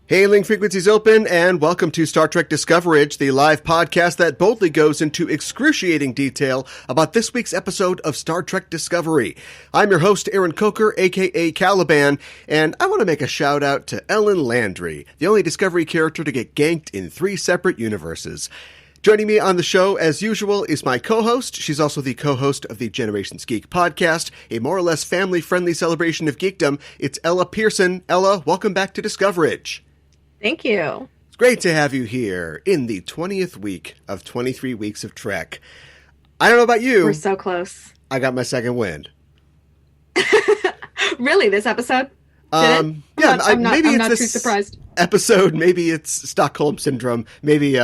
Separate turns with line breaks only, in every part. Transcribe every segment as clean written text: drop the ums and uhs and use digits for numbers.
Hailing frequencies open, and welcome to Star Trek Discoverage, the live podcast that boldly goes into excruciating detail about this week's episode of Star Trek Discovery. I'm your host, Aaron Coker, aka Caliban, and I want to make a shout out to Ellen Landry, the only Discovery character to get ganked in 3 separate universes. Joining me on the show, as usual, is my co-host. She's also the co-host of the Generations Geek podcast, a more or less family-friendly celebration of geekdom. It's Ella Pearson. Ella, welcome back to Discoverage.
Thank you.
It's great to have you here in the 20th week of 23 weeks of Trek. I don't know about you.
We're so close.
I got my second wind.
Really, this episode? I'm not too surprised.
Episode, maybe it's Stockholm Syndrome. Maybe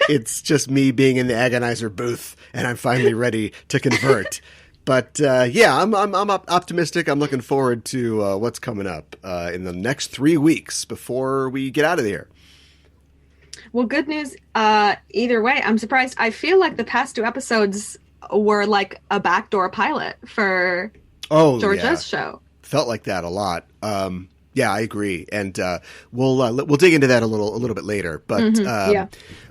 it's just me being in the agonizer booth and I'm finally ready to convert. But I'm optimistic. I'm looking forward to what's coming up in the next 3 weeks before we get out of here.
Well, good news. Either way, I'm surprised. I feel like the past 2 episodes were like a backdoor pilot for Georgia's show.
Felt like that a lot. Yeah, I agree, and we'll dig into that a little bit later. But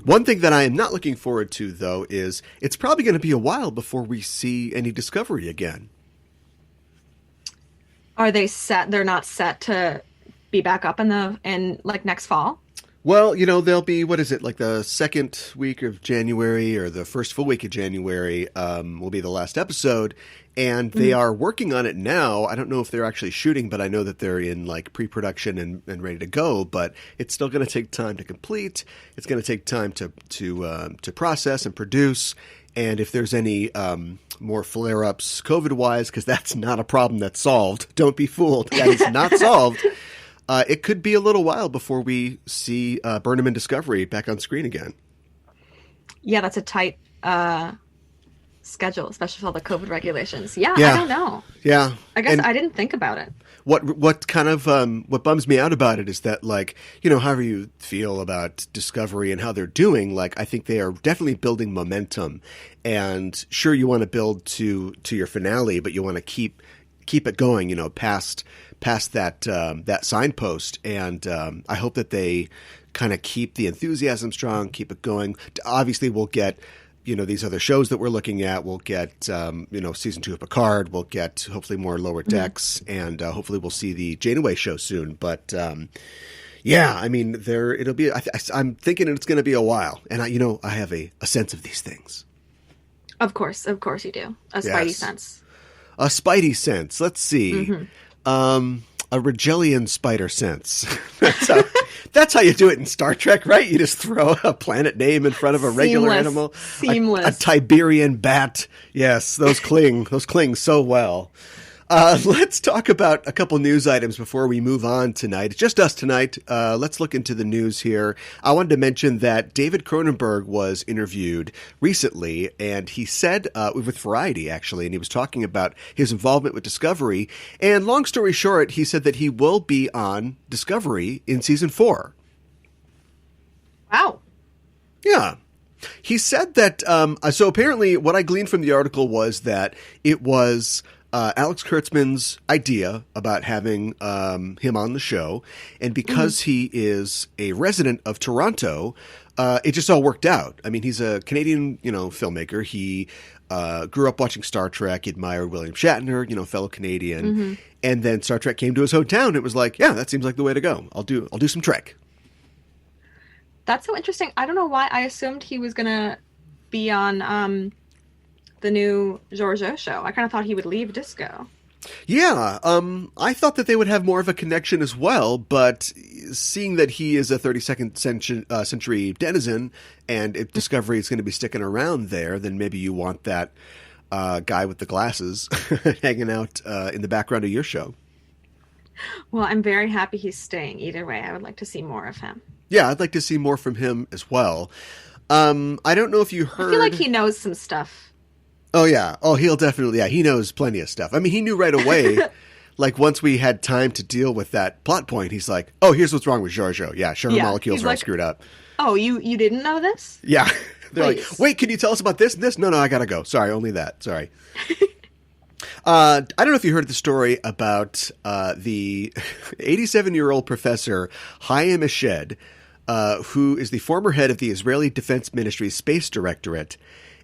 one thing that I am not looking forward to, though, is it's probably going to be a while before we see any Discovery again.
Are they set? They're not set to be back up in next fall.
Well, they'll be, what is it, like the second week of January or the first full week of January will be the last episode. And they are working on it now. I don't know if they're actually shooting, but I know that they're in like pre-production and ready to go. But it's still going to take time to complete. It's going to take time to process and produce. And if there's any more flare-ups COVID-wise, because that's not a problem that's solved. Don't be fooled. That is not solved. It could be a little while before we see Burnham and Discovery back on screen again.
Yeah, that's a tight schedule, especially with all the COVID regulations. Yeah, I don't know.
Yeah.
I guess I didn't think about it.
What kind of what bums me out about it is that, like, however you feel about Discovery and how they're doing, like, I think they are definitely building momentum. And sure, you want to build to your finale, but you want to keep it going, past that signpost. And I hope that they kind of keep the enthusiasm strong, keep it going. Obviously, we'll get these other shows that we're looking at. We'll get, season 2 of Picard. We'll get hopefully more Lower Decks, and hopefully we'll see the Janeway show soon. But I mean, it'll be. I'm thinking it's going to be a while, and I have a sense of these things.
Of course you do. A spidey sense.
A spidey sense. Let's see. A Regellian spider sense. That's how you do it in Star Trek, right? You just throw a planet name in front of a regular animal.
Seamless.
A Tiberian bat. Yes, those cling so well. Let's talk about a couple news items before we move on tonight. It's just us tonight. Let's look into the news here. I wanted to mention that David Cronenberg was interviewed recently, and he said, with Variety actually, and he was talking about his involvement with Discovery. And long story short, he said that he will be on Discovery in season 4.
Wow.
Yeah. He said that, so apparently what I gleaned from the article was that it was Alex Kurtzman's idea about having him on the show, and because he is a resident of Toronto, it just all worked out. I mean, he's a Canadian, filmmaker. He grew up watching Star Trek, admired William Shatner, fellow Canadian, and then Star Trek came to his hometown. It was like, yeah, that seems like the way to go. I'll do some Trek.
That's so interesting. I don't know why I assumed he was gonna be on the new Georgia show. I kind of thought he would leave Disco.
Yeah, I thought that they would have more of a connection as well, but seeing that he is a 32nd century denizen, and if Discovery is going to be sticking around there, then maybe you want that guy with the glasses hanging out in the background of your show.
Well, I'm very happy he's staying. Either way, I would like to see more of him.
Yeah, I'd like to see more from him as well. I don't know if you heard...
I feel like he knows some stuff.
Oh, yeah. Oh, he'll definitely... Yeah, he knows plenty of stuff. I mean, he knew right away, like, once we had time to deal with that plot point, he's like, oh, here's what's wrong with Giorgio. Yeah, sugar molecules are all screwed up.
Oh, you didn't know this?
Yeah. They're like, wait, can you tell us about this and this? No, I gotta go. Sorry, only that. Sorry. I don't know if you heard the story about the 87-year-old professor Chaim Eshed, who is the former head of the Israeli Defense Ministry's Space Directorate.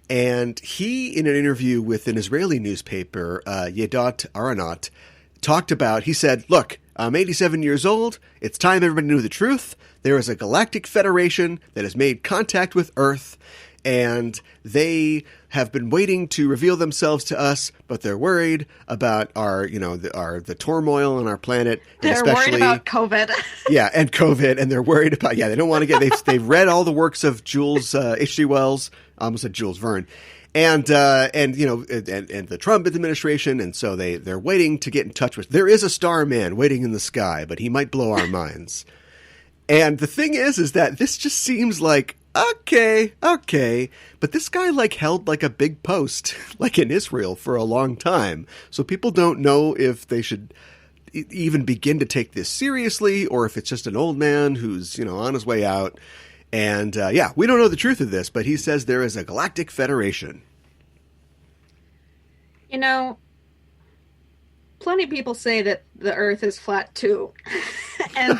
And he, in an interview with an Israeli newspaper, Yedot Aronot, he said, look, I'm 87 years old. It's time everybody knew the truth. There is a galactic federation that has made contact with Earth, and they have been waiting to reveal themselves to us, but they're worried about the turmoil on our planet.
They're worried about COVID.
Yeah, and COVID, and they're worried about, they don't want to they've read all the works of Jules H.G. Wells, I almost said Jules Verne, and the Trump administration, and so they're waiting to get in touch with. There is a starman waiting in the sky, but he might blow our minds. And the thing is that this just seems like okay, but this guy held a big post in Israel for a long time, so people don't know if they should even begin to take this seriously, or if it's just an old man who's on his way out. And we don't know the truth of this, but he says there is a galactic federation.
Plenty of people say that the Earth is flat too, and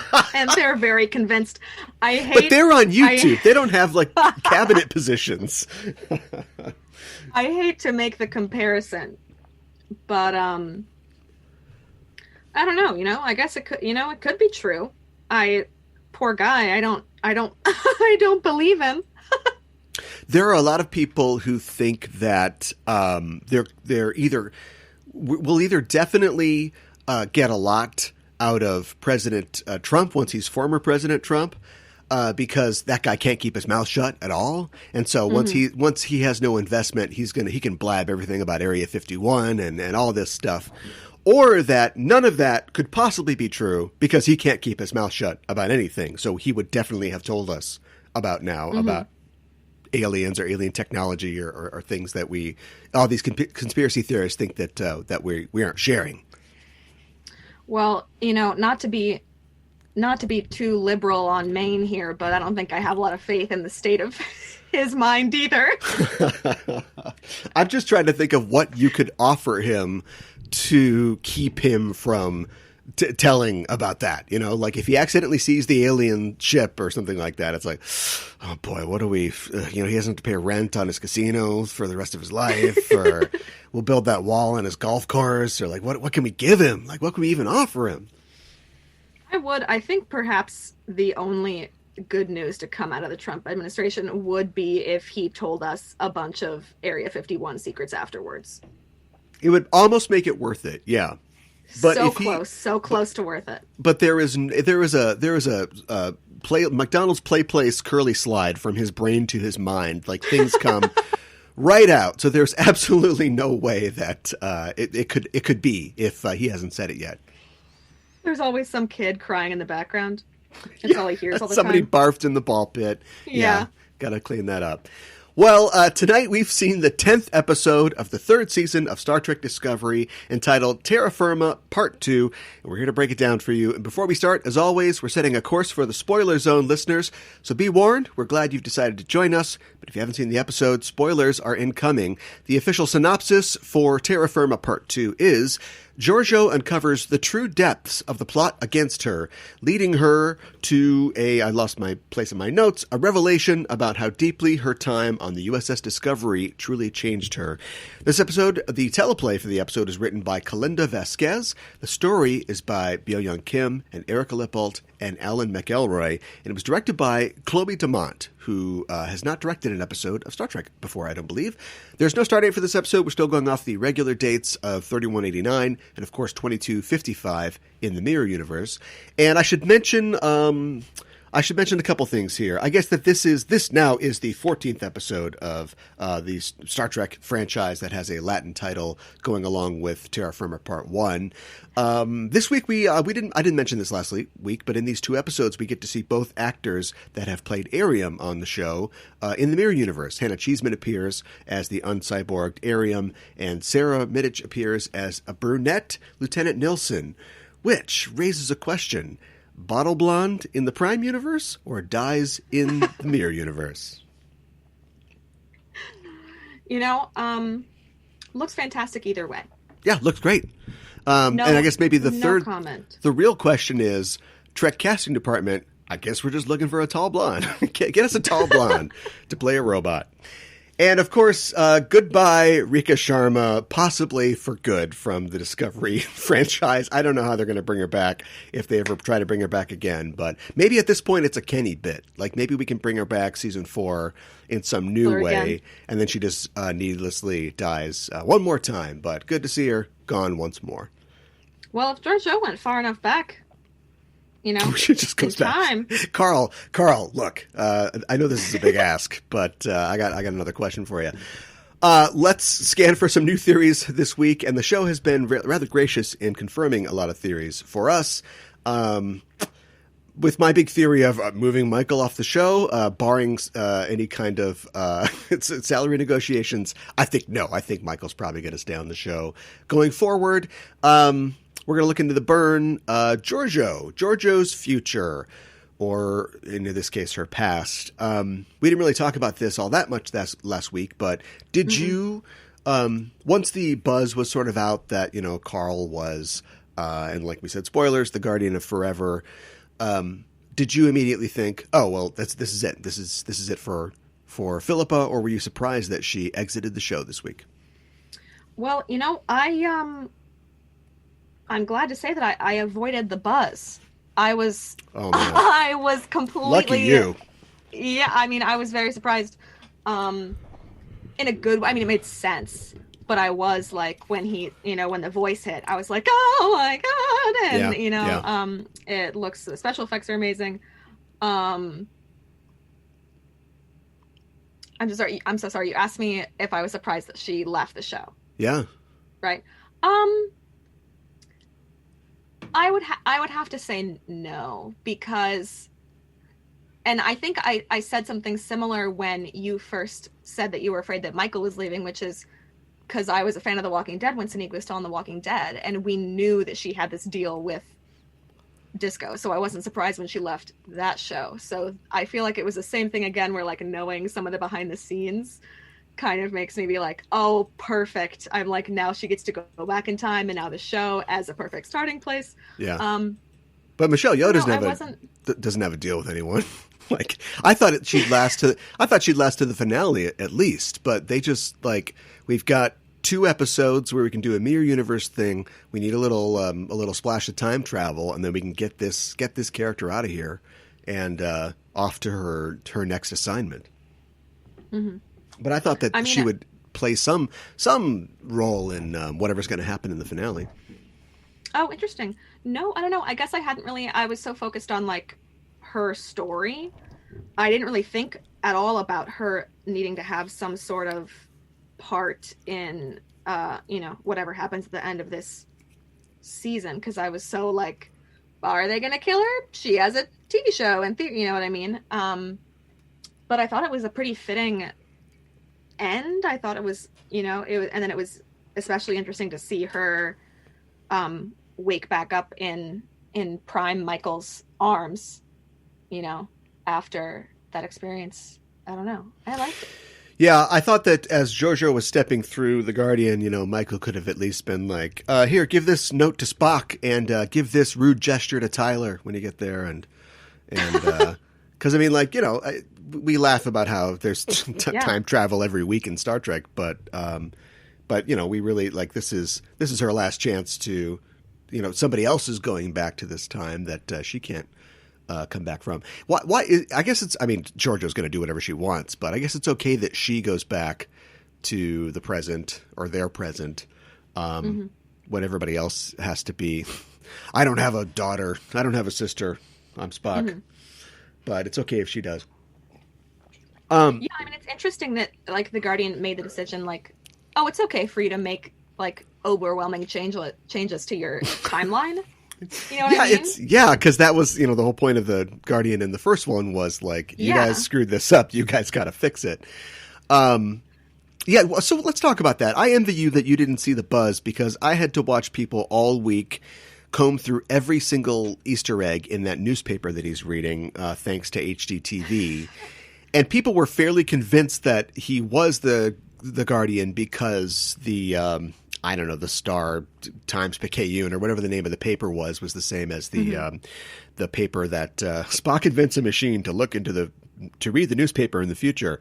they're very convinced.
But they're on YouTube. They don't have cabinet positions.
I hate to make the comparison, but I don't know. I guess it could. It could be true. Poor guy. I don't believe him.
There are a lot of people who think that we'll either definitely get a lot out of President Trump once he's former President Trump, because that guy can't keep his mouth shut at all, and so once he has no investment, he can blab everything about Area 51 and all this stuff. Or that none of that could possibly be true because he can't keep his mouth shut about anything. So he would definitely have told us about aliens or alien technology or things that all these conspiracy theorists think that we aren't sharing.
Well, not to be too liberal on Maine here, but I don't think I have a lot of faith in the state of his mind either.
I'm just trying to think of what you could offer him to keep him from telling about that. If he accidentally sees the alien ship or something like that, it's like, oh boy, what do we, he doesn't have to pay rent on his casino for the rest of his life, or we'll build that wall on his golf course, or what can we give him? What can we even offer him?
I think perhaps the only good news to come out of the Trump administration would be if he told us a bunch of Area 51 secrets afterwards.
It would almost make it worth it, yeah. But
so close to worth it.
But there is a McDonald's Play Place curly slide from his brain to his mind. Things come right out. So there's absolutely no way that it could be if he hasn't said it yet.
There's always some kid crying in the background. That's all he hears all the
Somebody
time.
barfed in the ball pit.
Yeah.
Got to clean that up. Well, tonight we've seen the 10th episode of the 3rd season of Star Trek Discovery, entitled Terra Firma Part 2, and we're here to break it down for you. And before we start, as always, we're setting a course for the Spoiler Zone listeners, so be warned, we're glad you've decided to join us, but if you haven't seen the episode, spoilers are incoming. The official synopsis for Terra Firma Part 2 is: Giorgio uncovers the true depths of the plot against her, leading her to I lost my place in my notes, a revelation about how deeply her time on the USS Discovery truly changed her. This episode, the teleplay for the episode, is written by Kalinda Vasquez. The story is by Byo-Young Kim and Erica Lippold and Alan McElroy, and it was directed by Chloe Damont, who has not directed an episode of Star Trek before, I don't believe. There's no start date for this episode. We're still going off the regular dates of 3189 and, of course, 2255 in the Mirror Universe. And I should mention a couple things here. I guess that this now is the 14th episode of the Star Trek franchise that has a Latin title going along with Terra Firma Part 1. This week I didn't mention this last week, but in these 2 episodes we get to see both actors that have played Arium on the show in the Mirror Universe. Hannah Cheesman appears as the uncyborged Arium, and Sarah Middich appears as a brunette Lieutenant Nilsson, which raises a question. Bottle blonde in the Prime universe, or dyes in the Mirror universe?
Looks fantastic either way.
Yeah, looks great. And I guess maybe the third
comment.
The real question is, Trek casting department, I guess we're just looking for a tall blonde. Get us a tall blonde to play a robot. And, of course, goodbye, Rika Sharma, possibly for good from the Discovery franchise. I don't know how they're going to bring her back if they ever try to bring her back again. But maybe at this point it's a Kenny bit. Like, maybe we can bring her back season 4 in some new way. Again. And then she just needlessly dies one more time. But good to see her gone once more.
Well, if Georgiou went far enough back,
she just goes back. Carl, look, I know this is a big ask, but I got another question for you. Let's scan for some new theories this week, and the show has been rather gracious in confirming a lot of theories for us. With my big theory of moving Michael off the show, barring any kind of salary negotiations, I think Michael's probably going to stay on the show going forward. We're going to look into the burn, Georgiou's future, or in this case, her past. We didn't really talk about this all that much last week, but did you, once the buzz was sort of out that, Carl was, and like we said, spoilers, the Guardian of Forever, did you immediately think, oh, well, this is it. This is it for Philippa, or were you surprised that she exited the show this week?
Well, I'm glad to say that I avoided the buzz. I was completely...
Lucky you.
Yeah, I was very surprised. In a good way. It made sense. But I was like, when when the voice hit, I was like, oh my God. And, it looks, the special effects are amazing. I'm so sorry. You asked me if I was surprised that she left the show.
Yeah.
Right. I would have to say no, because, and I think I said something similar when you first said that you were afraid that Michael was leaving, which is because I was a fan of The Walking Dead when Sonequa was still on The Walking Dead, and we knew that she had this deal with Disco, so I wasn't surprised when she left that show. So I feel like it was the same thing again, where like knowing some of the behind the scenes kind of makes me be like, oh, perfect. I'm like, now she gets to go back in time, and now the show as a perfect starting place.
Yeah. But Michelle Yeoh doesn't have a deal with anyone. Like, I thought she'd last to the finale at least, but they just we've got 2 episodes where we can do a mirror universe thing. We need a little splash of time travel, and then we can get this character out of here and off to her next assignment. Mm-hmm. But I thought that she would play some role in whatever's going to happen in the finale.
Oh, interesting. No, I don't know. I guess I was so focused on her story. I didn't really think at all about her needing to have some sort of part in, whatever happens at the end of this season. Because I was so like, are they going to kill her? She has a TV show and you know what I mean? But I thought it was a pretty fitting end. I thought it was, and then it was especially interesting to see her wake back up in prime Michael's arms, after that experience. I don't know. I liked it.
Yeah, I thought that as Georgiou was stepping through the Guardian, Michael could have at least been like, here, give this note to Spock and give this rude gesture to Tyler when you get there. And because, we laugh about how there's time travel every week in Star Trek, but we really this is her last chance to, somebody else is going back to this time that she can't come back from. Why? I guess it's. Georgiou's going to do whatever she wants, but I guess it's okay that she goes back to the present or their present, when everybody else has to be. I don't have a daughter. I don't have a sister. I'm Spock, but it's okay if she does.
It's interesting that the Guardian made the decision it's okay for you to make overwhelming changes to your timeline. You know what I mean?
Because that was the whole point of the Guardian in the first one was you guys screwed this up. You guys got to fix it. So let's talk about that. I envy you that you didn't see the buzz because I had to watch people all week comb through every single Easter egg in that newspaper that he's reading, thanks to HDTV. And people were fairly convinced that he was the Guardian because the I don't know, the Star Times Picayune or whatever the name of the paper was the same as the paper that Spock invents a machine to read the newspaper in the future.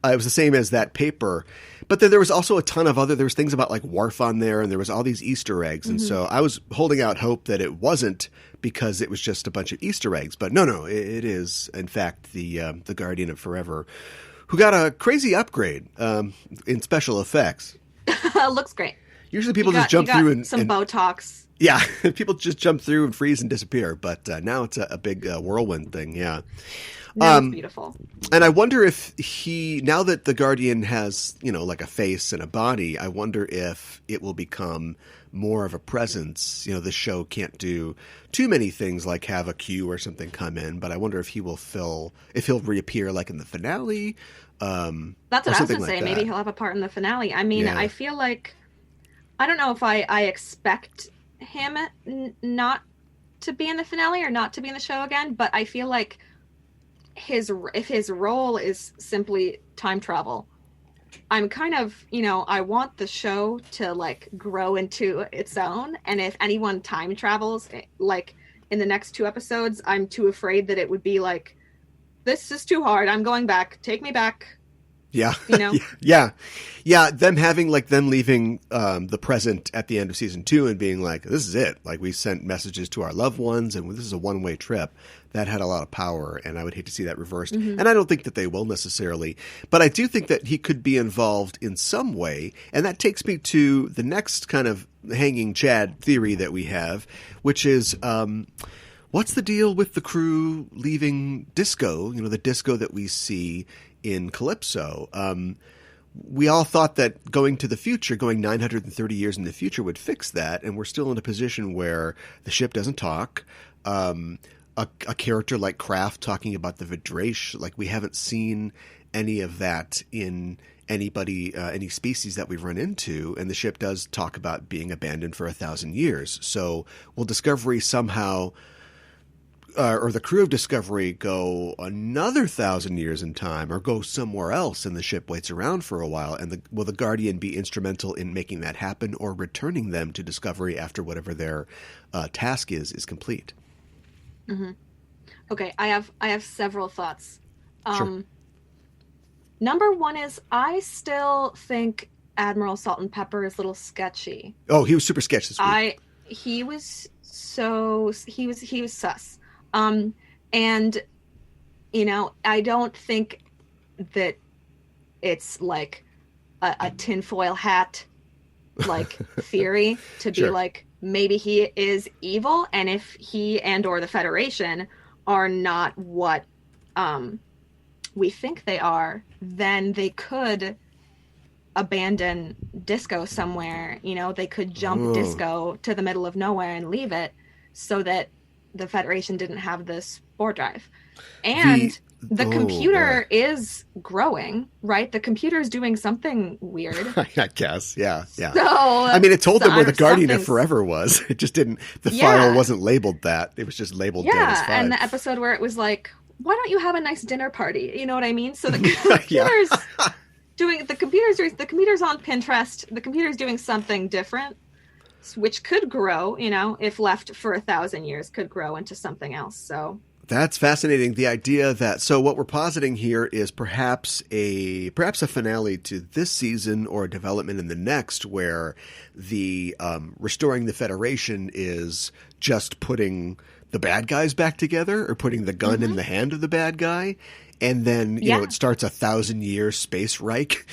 It was the same as that paper. But then there was also a ton of there was things about like Worf on there, and there was all these Easter eggs. And so I was holding out hope that it wasn't because it was just a bunch of Easter eggs. But no, it is, in fact, the Guardian of Forever, who got a crazy upgrade in special effects.
Looks great.
Usually people just jump through and
some Botox.
Yeah, people just jump through and freeze and disappear. But now it's a big whirlwind thing. Yeah.
No, it's beautiful.
And I wonder if now that the Guardian has, like a face and a body, I wonder if it will become more of a presence. The show can't do too many things like have a Q or something come in, but I wonder if he'll reappear like in the finale.
That's what I was going to say. Maybe he'll have a part in the finale. I mean, I feel like, I don't know if I expect him not to be in the finale or not to be in the show again, but I feel like if his role is simply time travel, I'm kind of, I want the show to like grow into its own. And if anyone time travels, like in the next 2 episodes, I'm too afraid that it would be like, this is too hard. I'm going back. Take me back.
Yeah. Yeah. Them leaving the present at the end of season 2 and being like, this is it. Like, we sent messages to our loved ones and this is a one-way trip. That had a lot of power, and I would hate to see that reversed. And I don't think that they will necessarily, but I do think that he could be involved in some way. And that takes me to the next kind of hanging Chad theory that we have, which is, what's the deal with the crew leaving Disco, the Disco that we see in Calypso? We all thought that going 930 years in the future would fix that, and we're still in a position where the ship doesn't talk. A character like Kraft talking about the Vidrash, like we haven't seen any of that in any species that we've run into, and the ship does talk about being abandoned for 1,000 years. So will Discovery somehow, or the crew of Discovery, go another 1,000 years in time, or go somewhere else and the ship waits around for a while? And will the Guardian be instrumental in making that happen, or returning them to Discovery after whatever their task is complete?
Mm-hmm. Okay, I have several thoughts.
Sure.
Number one is, I still think Admiral Salt and Pepper is a little sketchy.
Oh, he was super sketchy this week.
He was sus. And I don't think that it's like a tinfoil hat like theory to be like, maybe he is evil, and if he and or the Federation are not what we think they are, then they could abandon Disco somewhere. They could jump Disco to the middle of nowhere and leave it so that the Federation didn't have this spore drive. And the computer is growing, right? The computer is doing something weird.
I guess, yeah. So, it told them where the Guardian of Forever was. It just didn't. The file wasn't labeled that. It was just labeled Dennis 5.
And the episode where it was like, why don't you have a nice dinner party? You know what I mean? So the computer's the computer's on Pinterest. The computer's doing something different, which could grow. If left for 1,000 years, could grow into something else. So.
That's fascinating. The idea that, so what we're positing here is perhaps a finale to this season, or a development in the next, where the restoring the Federation is just putting the bad guys back together, or putting the gun in the hand of the bad guy. And then, it starts 1,000-year space Reich,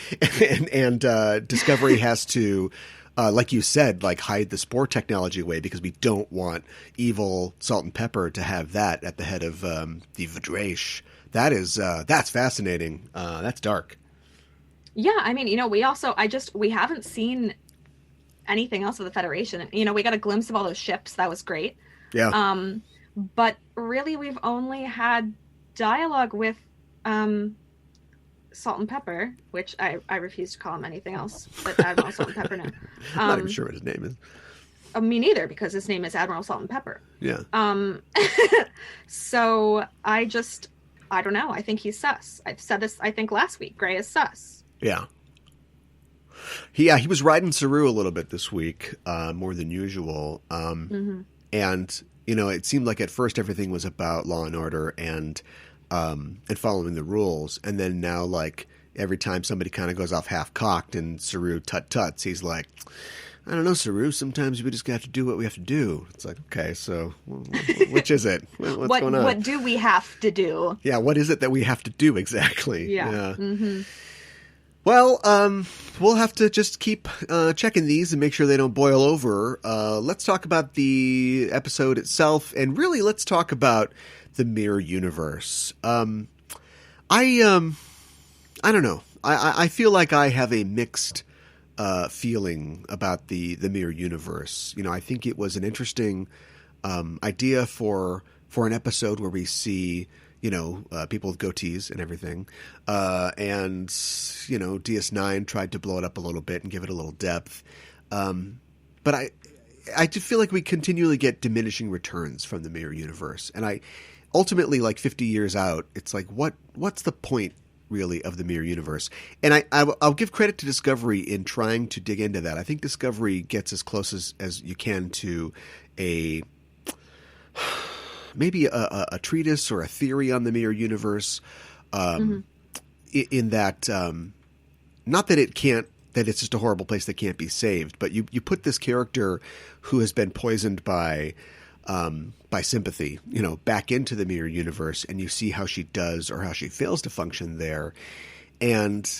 and Discovery has to, like you said, like hide the spore technology away, because we don't want evil Salt and Pepper to have that at the head of the Vidrash. That's fascinating. That's dark.
Yeah, I mean, we haven't seen anything else of the Federation. We got a glimpse of all those ships. That was great.
Yeah.
But really, we've only had dialogue with Salt and Pepper, which I refuse to call him anything else, but Admiral Salt and Pepper now.
I'm not even sure what his name is.
Me neither, because his name is Admiral Salt and Pepper.
Yeah.
So I don't know. I think he's sus. I've said this, I think, last week. Gray is sus.
Yeah. he was riding Saru a little bit this week, more than usual.
Mm-hmm.
And it seemed like at first everything was about law and order and following the rules, and then now like every time somebody kind of goes off half cocked and Saru tuts, he's like, I don't know, Saru. Sometimes we just have to do what we have to do. It's like, okay, so which is it? What's going on?
What do we have to do?
Yeah, what is it that we have to do exactly?
Yeah. Mm-hmm.
Well, we'll have to just keep checking these and make sure they don't boil over. Let's talk about the episode itself, and really, let's talk about the mirror universe. I don't know. I feel like I have a mixed feeling about the mirror universe. I think it was an interesting idea for an episode where we see people with goatees and everything. And DS9 tried to blow it up a little bit and give it a little depth. But I do feel like we continually get diminishing returns from the mirror universe. And I ultimately, like 50 years out, it's like, what's the point really of the mirror universe? And I'll give credit to Discovery in trying to dig into that. I think Discovery gets as close as you can to maybe a treatise or a theory on the mirror universe, in that, not that that it's just a horrible place that can't be saved, but you put this character who has been poisoned by sympathy, back into the mirror universe, and you see how she does or how she fails to function there. And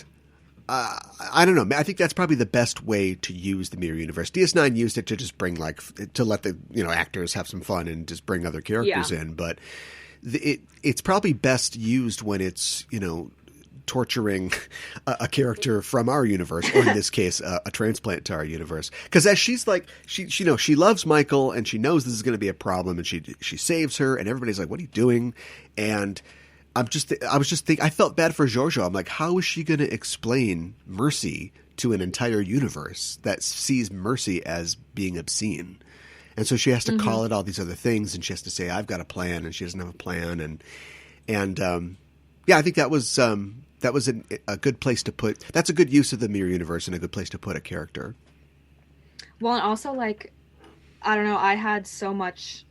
I don't know. I think that's probably the best way to use the mirror universe. DS9 used it to just bring to let the actors have some fun and just bring other characters in. But it's probably best used when it's torturing a character from our universe, or in this case, a transplant to our universe. Because as she's like, she loves Michael and she knows this is going to be a problem, and she saves her, and everybody's like, "What are you doing?" And I felt bad for Jojo. I'm like, how is she going to explain mercy to an entire universe that sees mercy as being obscene? And so she has to call it all these other things, and she has to say, I've got a plan, and she doesn't have a plan. And I think that was a good place to put. That's a good use of the mirror universe and a good place to put a character.
Well, and also, like, I don't know, I had so much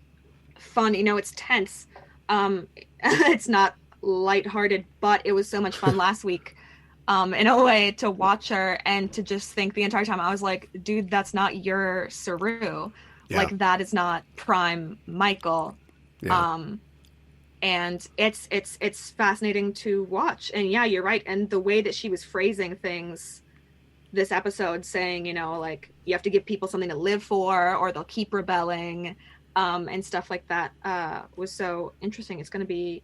fun. It's tense. It's not lighthearted, but it was so much fun last week, in a way, to watch her and to just think the entire time. I was like, dude, that's not your Saru. Yeah. Like, that is not prime Michael. Yeah. And it's fascinating to watch. And yeah, you're right. And the way that she was phrasing things this episode, saying, like, you have to give people something to live for or they'll keep rebelling, and stuff like that, was so interesting. It's going to be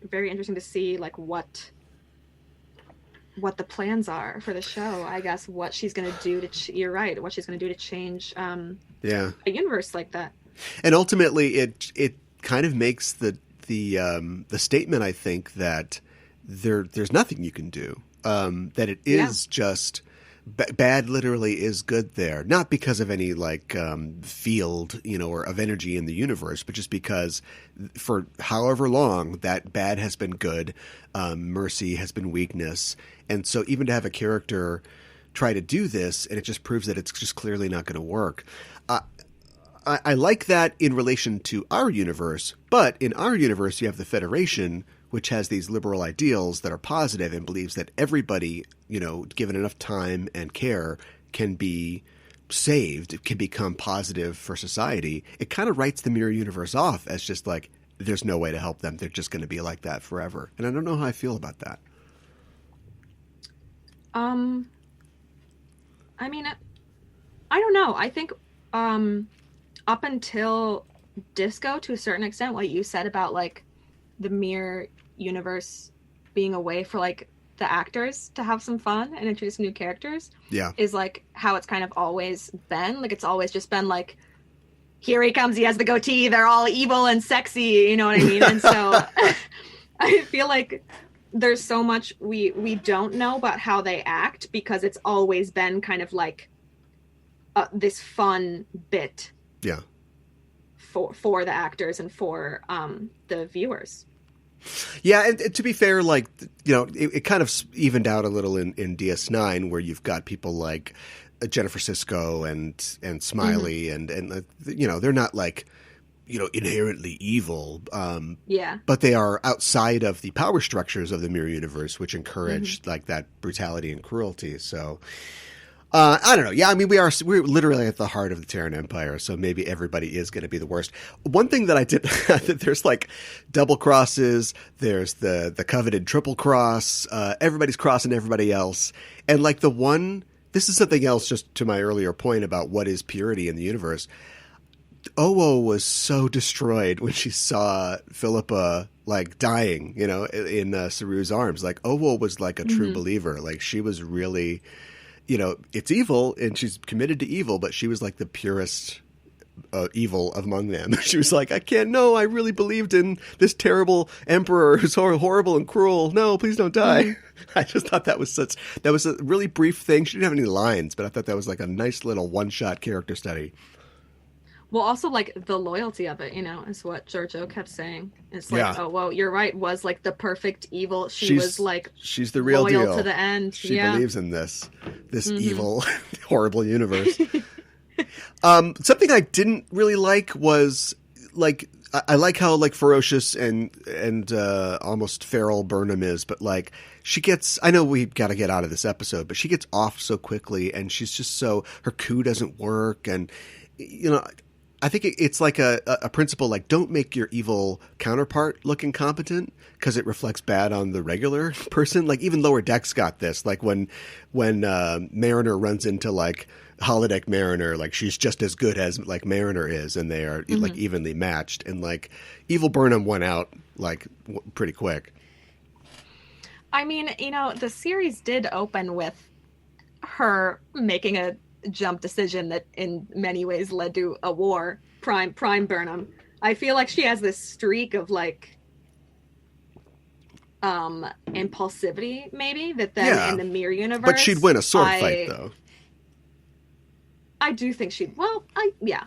very interesting to see, like, what the plans are for the show. I guess what she's going to do you're right, what she's going to do to change a universe like that.
And ultimately it kind of makes the statement, I think, that there's nothing you can do, that it is just bad literally is good there, not because of any field, or of energy in the universe, but just because for however long that bad has been good, mercy has been weakness. And so even to have a character try to do this, and it just proves that it's just clearly not going to work. I like that in relation to our universe, but in our universe you have the Federation, which has these liberal ideals that are positive and believes that everybody, given enough time and care, can be saved. It can become positive for society. It kind of writes the mirror universe off as just like, there's no way to help them. They're just going to be like that forever. And I don't know how I feel about that.
I mean, I don't know. I think, up until Disco, to a certain extent, what you said about, like, the mirror universe being a way for, like, the actors to have some fun and introduce new characters, is, like, how it's kind of always been. Like, it's always just been, like, here he comes, he has the goatee, they're all evil and sexy, you know what I mean? And so I feel like there's so much we don't know about how they act, because it's always been kind of like this fun bit for the actors and for the viewers.
Yeah, and to be fair, like, you know, it kind of evened out a little in DS9, where you've got people like Jennifer Sisko and Smiley, and you know, they're not like, you know, inherently evil,
Yeah.
but they are outside of the power structures of the mirror universe, which encourage like that brutality and cruelty. So. I don't know. Yeah, I mean, we're literally at the heart of the Terran Empire, so maybe everybody is going to be the worst. One thing that I did, there's like double crosses, there's the coveted triple cross, everybody's crossing everybody else. And like this is something else, just to my earlier point about what is purity in the universe. Owo was so destroyed when she saw Philippa like dying, you know, in Saru's arms. Like Owo was like a true believer. Like she was really... You know, it's evil and she's committed to evil, but she was like the purest evil among them. She was like, I really believed in this terrible emperor who's horrible and cruel. No, please don't die. I just thought that was a really brief thing. She didn't have any lines, but I thought that was like a nice little one-shot character study.
Well, also, like, the loyalty of it, you know, is what Giorgio kept saying. It's like, oh, well, you're right, was, like, the perfect evil. She's like,
she's the real
loyal
deal.
To the end.
She believes in this evil, horrible universe. Something I didn't really like was, like, I like how, like, ferocious and almost feral Burnham is, but, like, she gets, I know we've got to get out of this episode, but she gets off so quickly, and she's just so, her coup doesn't work, and, you know... I think it's like a principle, like, don't make your evil counterpart look incompetent because it reflects bad on the regular person. Like, even Lower Decks got this. Like, when Mariner runs into, like, holodeck Mariner, like, she's just as good as, like, Mariner is, and they are, like, evenly matched. And, like, evil Burnham went out, like, pretty quick.
I mean, you know, the series did open with her making a jump decision that in many ways led to a war. Prime Burnham. I feel like she has this streak of like impulsivity, maybe, that then in the mirror universe.
But she'd win a sword fight, though.
I do think she'd. Well, yeah.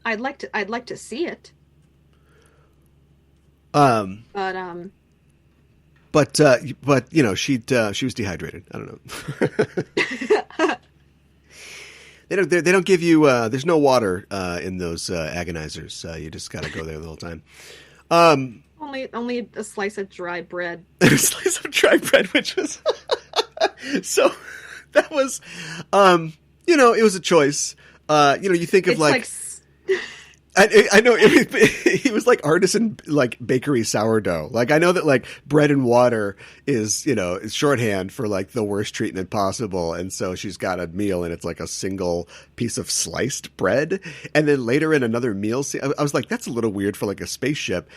I'd like to see it.
But you know, she was dehydrated. I don't know. They don't give you. There's no water in those agonizers. You just got to go there the whole time.
Only a slice of dry bread.
A slice of dry bread, which was so. That was, you know, it was a choice. You know, you think of like I know he was like artisan, like bakery sourdough. Like I know that like bread and water is, you know, is shorthand for like the worst treatment possible. And so she's got a meal and it's like a single piece of sliced bread. And then later in another meal, I was like, that's a little weird for like a spaceship.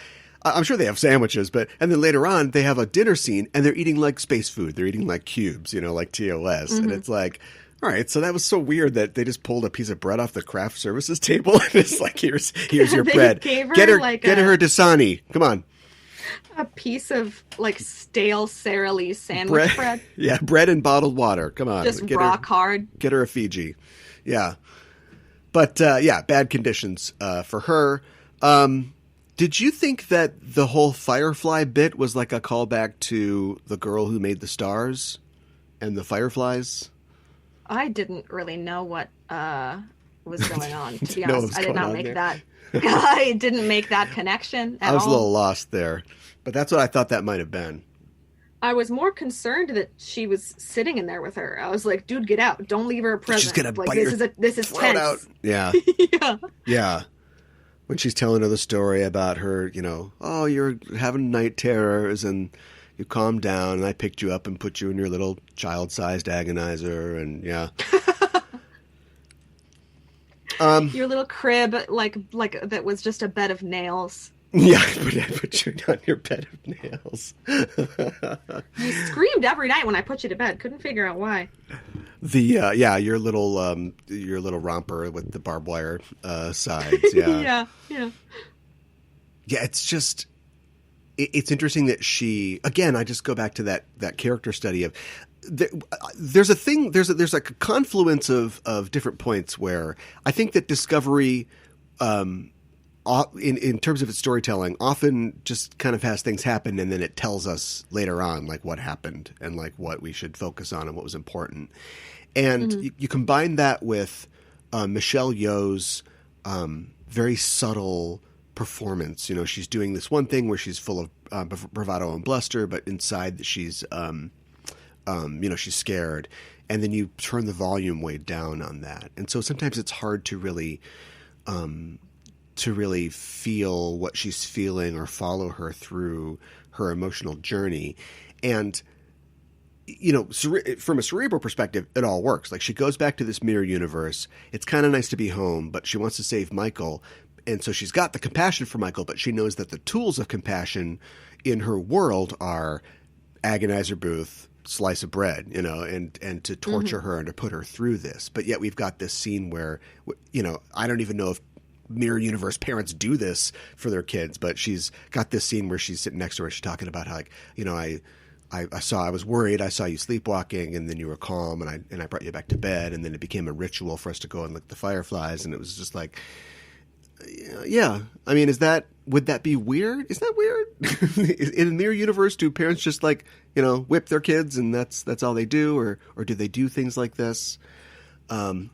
I'm sure they have sandwiches, and then later on they have a dinner scene and they're eating like space food. They're eating like cubes, you know, like TOS. And it's like, all right, so that was so weird that they just pulled a piece of bread off the craft services table and it's like, here's your bread. Get her Dasani. Come on.
A piece of like stale Sara Lee sandwich bread.
Yeah, bread and bottled water. Come on.
Just rock hard.
Get her a Fiji. Yeah. But yeah, bad conditions for her. Did you think that the whole Firefly bit was like a callback to The Girl Who Made the Stars and the Fireflies?
I didn't really know what was going on, to be honest. I did not make that. I didn't make that connection at all.
I was a little lost there, but that's what I thought that might have been.
I was more concerned that she was sitting in there with her. I was like, dude, get out. Don't leave her a present.
She's going to bite
this is tense.
Out. Yeah.
Yeah.
Yeah. When she's telling her the story about her, you know, oh, you're having night terrors and you calmed down and I picked you up and put you in your little child-sized agonizer and yeah.
Your little crib, like that was just a bed of nails.
Yeah, I put you on your bed of nails.
You screamed every night when I put you to bed. Couldn't figure out why.
Your little romper with the barbed wire sides. Yeah.
Yeah.
It's just it's interesting that she, again, I just go back to that character study of there's like a confluence of different points where I think that Discovery in terms of its storytelling, often just kind of has things happen and then it tells us later on like what happened and like what we should focus on and what was important. And you combine that with Michelle Yeoh's very subtle performance. You know, she's doing this one thing where she's full of bravado and bluster, but inside she's she's scared. And then you turn the volume way down on that. And so sometimes it's hard to really feel what she's feeling or follow her through her emotional journey. And, you know, from a cerebral perspective, it all works. Like, she goes back to this mirror universe. It's kind of nice to be home, but she wants to save Michael. And so she's got the compassion for Michael, but she knows that the tools of compassion in her world are agonizer booth, slice of bread, you know, and to torture her and to put her through this. But yet we've got this scene where, you know, I don't even know if mirror universe parents do this for their kids, but she's got this scene where she's sitting next to her. She's talking about how, like, you know, I was worried. I saw you sleepwalking, and then you were calm, and I brought you back to bed, and then it became a ritual for us to go and look at the fireflies, and it was just like, yeah. I mean, would that be weird? Is that weird? In the mirror universe, do parents just, like, you know, whip their kids and that's all they do, or do they do things like this? I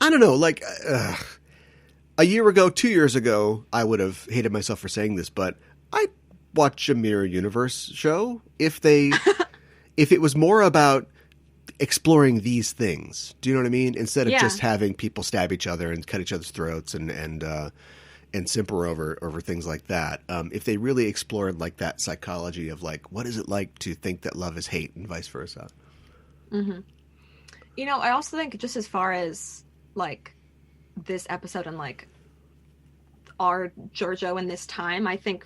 don't know. Like, a year ago, 2 years ago, I would have hated myself for saying this, but I'd watch a mirror universe show if it was more about exploring these things. Do you know what I mean? Instead of just having people stab each other and cut each other's throats and simper over things like that. If they really explored like that psychology of like, what is it like to think that love is hate and vice versa?
Mm-hmm. You know, I also think just as far as like this episode and like our Giorgio in this time, I think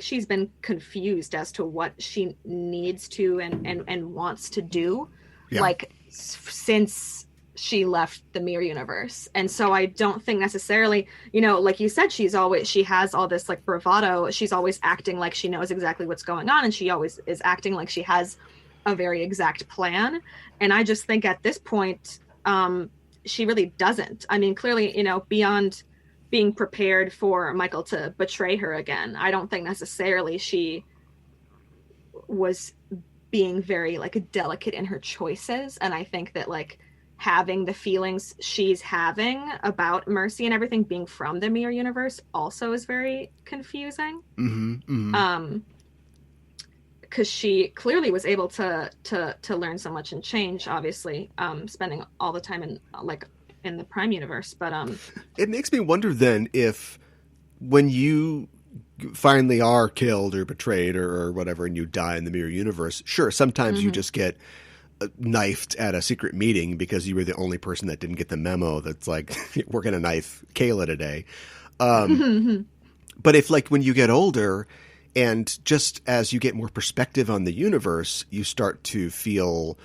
she's been confused as to what she needs to and wants to do, like since she left the mirror universe. And so I don't think necessarily, you know, like you said, she has all this like bravado. She's always acting like she knows exactly what's going on, and she always is acting like she has a very exact plan. And I just think at this point, she really doesn't. I mean, clearly, you know, beyond being prepared for Michael to betray her again, I don't think necessarily she was being very like delicate in her choices. And I think that like having the feelings she's having about Mercy and everything being from the mirror universe also is very confusing. Because she clearly was able to learn so much and change, obviously, spending all the time in the Prime universe. But
it makes me wonder then if when you finally are killed or betrayed or whatever and you die in the mirror universe, sure, sometimes you just get knifed at a secret meeting because you were the only person that didn't get the memo that's like, we're going to knife Kayla today. But if like when you get older and just as you get more perspective on the universe, you start to feel,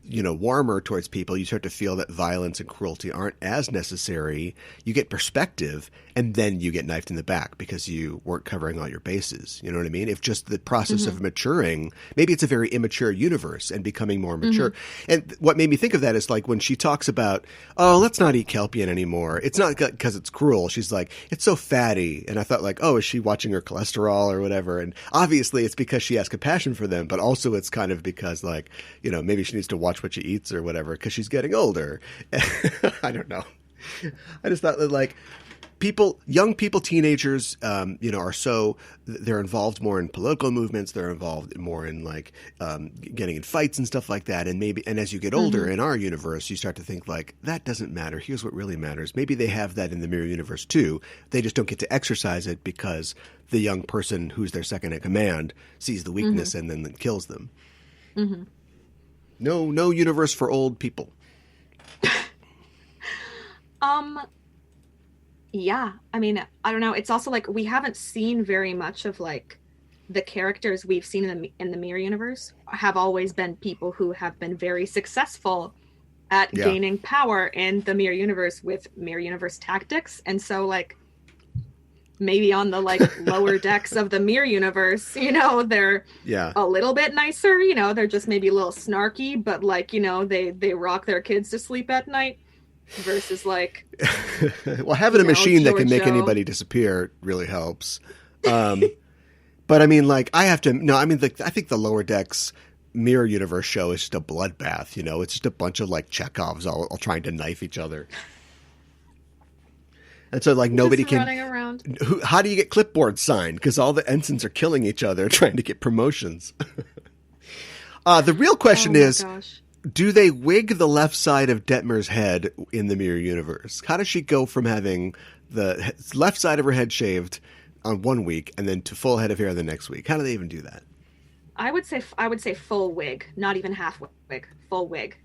you know, warmer towards people. You start to feel that violence and cruelty aren't as necessary. You get perspective, and then you get knifed in the back because you weren't covering all your bases. You know what I mean? If just the process of maturing, maybe it's a very immature universe and becoming more mature. And what made me think of that is like when she talks about, oh, let's not eat kelpian anymore. It's not because it's cruel. She's like, it's so fatty. And I thought like, oh, is she watching her cholesterol or whatever? And obviously it's because she has compassion for them, but also it's kind of because like, you know, maybe she needs to watch what she eats or whatever because she's getting older. I don't know. I just thought that like young people, teenagers, you know, they're involved more in political movements. They're involved more in like getting in fights and stuff like that. And as you get older in our universe, you start to think like, that doesn't matter. Here's what really matters. Maybe they have that in the mirror universe too. They just don't get to exercise it because the young person who's their second in command sees the weakness and then kills them. No universe for old people.
Yeah, I mean, I don't know. It's also like we haven't seen very much of like the characters we've seen in the mirror universe have always been people who have been very successful at gaining power in the mirror universe with mirror universe tactics. And so like maybe on the like lower decks of the mirror universe, you know, they're a little bit nicer, you know, they're just maybe a little snarky, but like, you know, they rock their kids to sleep at night. versus like,
well, having a machine that can make
Giorgio.
anybody disappear really helps. But I mean, like, I think the Lower Decks Mirror Universe show is just a bloodbath. You know, it's just a bunch of like Chekhovs all trying to knife each other. And so, like, nobody
Just
can.
running around.
How do you get clipboards signed? Because all the ensigns are killing each other trying to get promotions. The real question is,
gosh.
do they wig the left side of Detmer's head in the Mirror Universe? How does she go from having the left side of her head shaved on 1 week and then to full head of hair the next week? How do they even do that?
I would say full wig, not even half wig, full wig.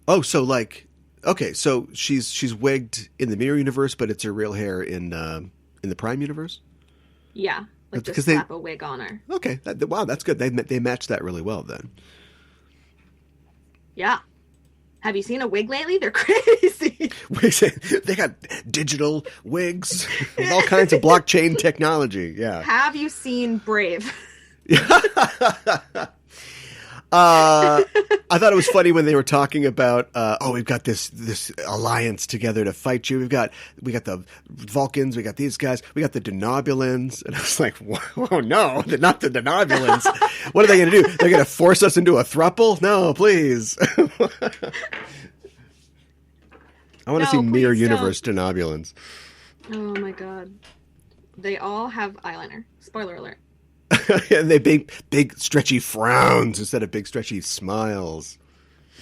Oh, so like, okay, so she's wigged in the Mirror Universe, but it's her real hair in the Prime Universe.
Yeah, like
Because
just slap a wig on her.
Okay, wow, that's good. They matched that really well then.
Yeah. Have you seen a wig lately? They're crazy.
They got digital wigs with all kinds of blockchain technology. Yeah.
Have you seen Brave?
I thought it was funny when they were talking about, we've got this alliance together to fight you. We got the Vulcans, we got these guys, we got the Denobulans, and I was like, oh no, they're not the Denobulans. What are they going to do? They're going to force us into a throuple? No, please. I want to see Mirror Universe Denobulans.
Oh my god, they all have eyeliner. Spoiler alert.
And they big stretchy frowns instead of big stretchy smiles.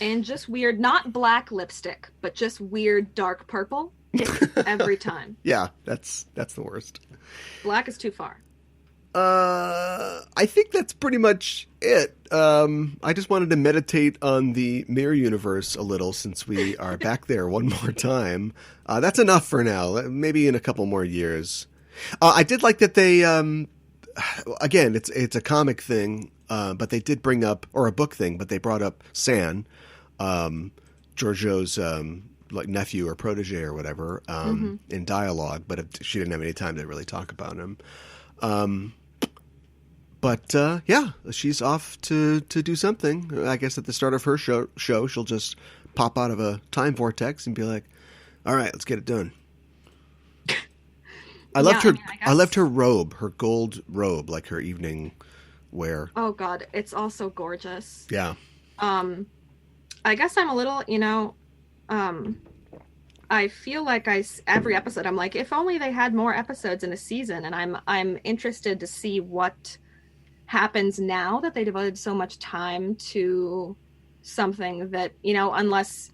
And just weird, not black lipstick, but just weird dark purple every time.
Yeah, that's the worst.
Black is too far.
I think that's pretty much it. I just wanted to meditate on the Mirror Universe a little since we are back there one more time. That's enough for now. Maybe in a couple more years. I did like that they, again, it's a comic thing, but they did bring up, or a book thing, but they brought up San, Giorgio's like nephew or protege or whatever, in dialogue, but she didn't have any time to really talk about him. But yeah, she's off to do something. I guess at the start of her show, she'll just pop out of a time vortex and be like, "All right, let's get it done." I loved her robe, her gold robe, like her evening wear.
Oh god, it's also gorgeous.
Yeah.
I guess I'm a little, I feel like every episode I'm like, if only they had more episodes in a season, and I'm interested to see what happens now that they devoted so much time to something that, unless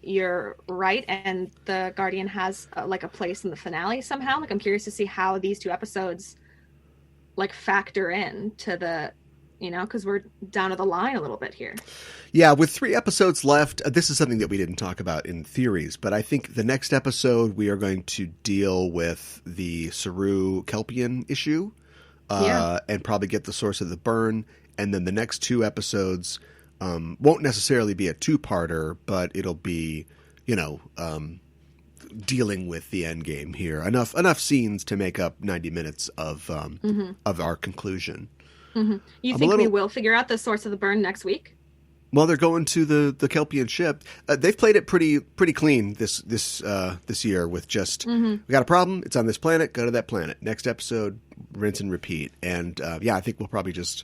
you're right and the Guardian has like a place in the finale somehow. Like, I'm curious to see how these two episodes like factor in to the, because we're down to the line a little bit here.
Yeah, with 3 episodes left, this is something that we didn't talk about in theories, but I think the next episode we are going to deal with the Saru Kelpian issue, and probably get the source of the burn, and then the next 2 episodes won't necessarily be a 2-parter, but it'll be, dealing with the end game here. Enough scenes to make up 90 minutes of our conclusion.
Mm-hmm. You think we will figure out the source of the burn next week?
Well, they're going to the Kelpian ship. They've played it pretty clean this year with just we got a problem. It's on this planet. Go to that planet. Next episode, rinse and repeat. And I think we'll probably just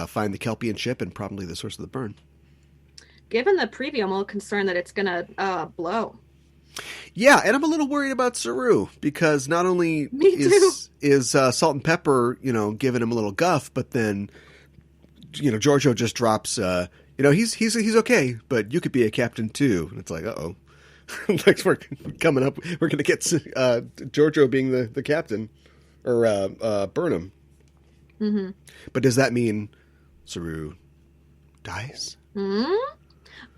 find the Kelpian ship and probably the source of the burn. Given
the preview, I'm a little concerned that it's going to blow.
Yeah, and I'm a little worried about Saru because not only is Salt and Pepper, giving him a little guff, but then, Giorgio just drops, he's okay, but you could be a captain too. And it's like, uh-oh. Like we're coming up, we're going to get Giorgio being the captain, or Burnham. Mm-hmm. But does that mean Saru dies?
Mm-hmm.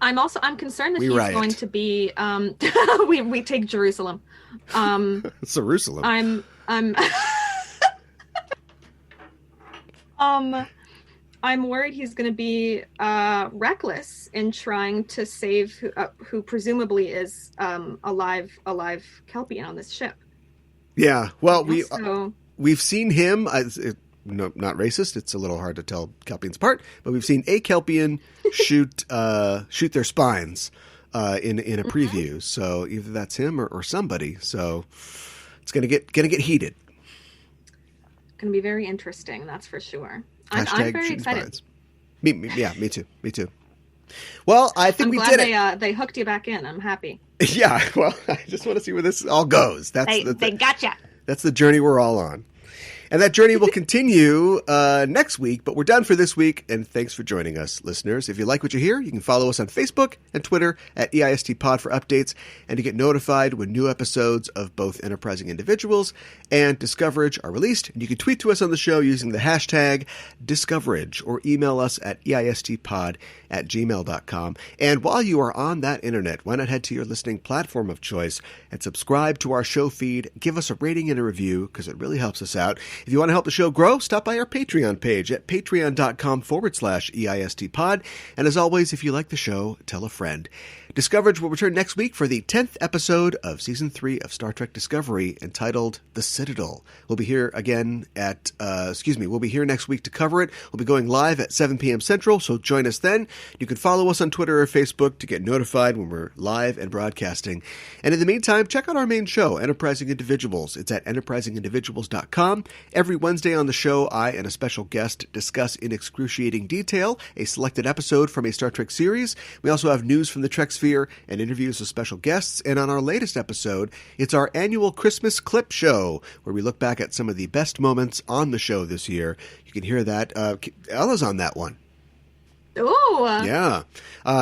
I'm concerned that he's going to be we take Jerusalem.
Jerusalem.
I'm worried he's going to be reckless in trying to save who presumably is a live Kelpian on this ship.
Yeah, well, we've seen him. No, not racist. It's a little hard to tell Kelpians apart, but we've seen a Kelpian shoot their spines in a preview. So either that's him or somebody. So it's gonna get heated.
Going to be very interesting, that's for sure. I'm very excited.
Me too. Well, I think we did it.
They hooked you back in. I'm happy.
Yeah, well, I just want to see where this all goes.
They gotcha.
That's the journey we're all on. And that journey will continue next week, but we're done for this week, and thanks for joining us, listeners. If you like what you hear, you can follow us on Facebook and Twitter at EISTPod for updates and to get notified when new episodes of both Enterprising Individuals and Discoverage are released. And you can tweet to us on the show using the hashtag Discoverage or email us at eistpod@gmail.com. And while you are on that internet, why not head to your listening platform of choice and subscribe to our show feed, give us a rating and a review, because it really helps us out. If you want to help the show grow, stop by our Patreon page at patreon.com/EISTpod. And as always, if you like the show, tell a friend. Discoverage will return next week for the 10th episode of Season 3 of Star Trek Discovery, entitled The Citadel. We'll be here again we'll be here next week to cover it. We'll be going live at 7 p.m. Central, so join us then. You can follow us on Twitter or Facebook to get notified when we're live and broadcasting. And in the meantime, check out our main show, Enterprising Individuals. It's at enterprisingindividuals.com. Every Wednesday on the show, I and a special guest discuss in excruciating detail a selected episode from a Star Trek series. We also have news from the Trek Sphere and interviews with special guests. And on our latest episode, it's our annual Christmas clip show, where we look back at some of the best moments on the show this year. You can hear that. Ella's on that one.
Oh,
yeah.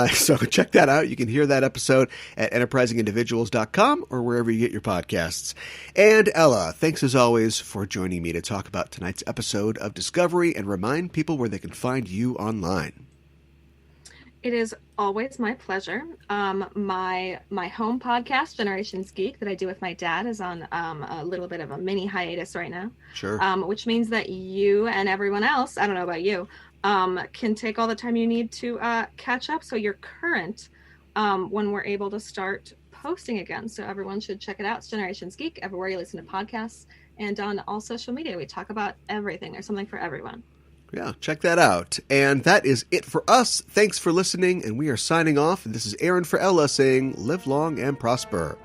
So check that out. You can hear that episode at enterprisingindividuals.com or wherever you get your podcasts. And Ella, thanks as always for joining me to talk about tonight's episode of Discovery and remind people where they can find you online.
It is always my pleasure. My home podcast, Generations Geek, that I do with my dad, is on a little bit of a mini hiatus right now.
Sure.
Which means that you and everyone else, I don't know about you, can take all the time you need to catch up, so you're current when we're able to start posting again. So everyone should check it out. It's Generations Geek, everywhere you listen to podcasts, and on all social media. We talk about everything. There's something for everyone.
Yeah, check that out. And that is it for us. Thanks for listening, and we are signing off. This is Aaron for Ella saying, live long and prosper.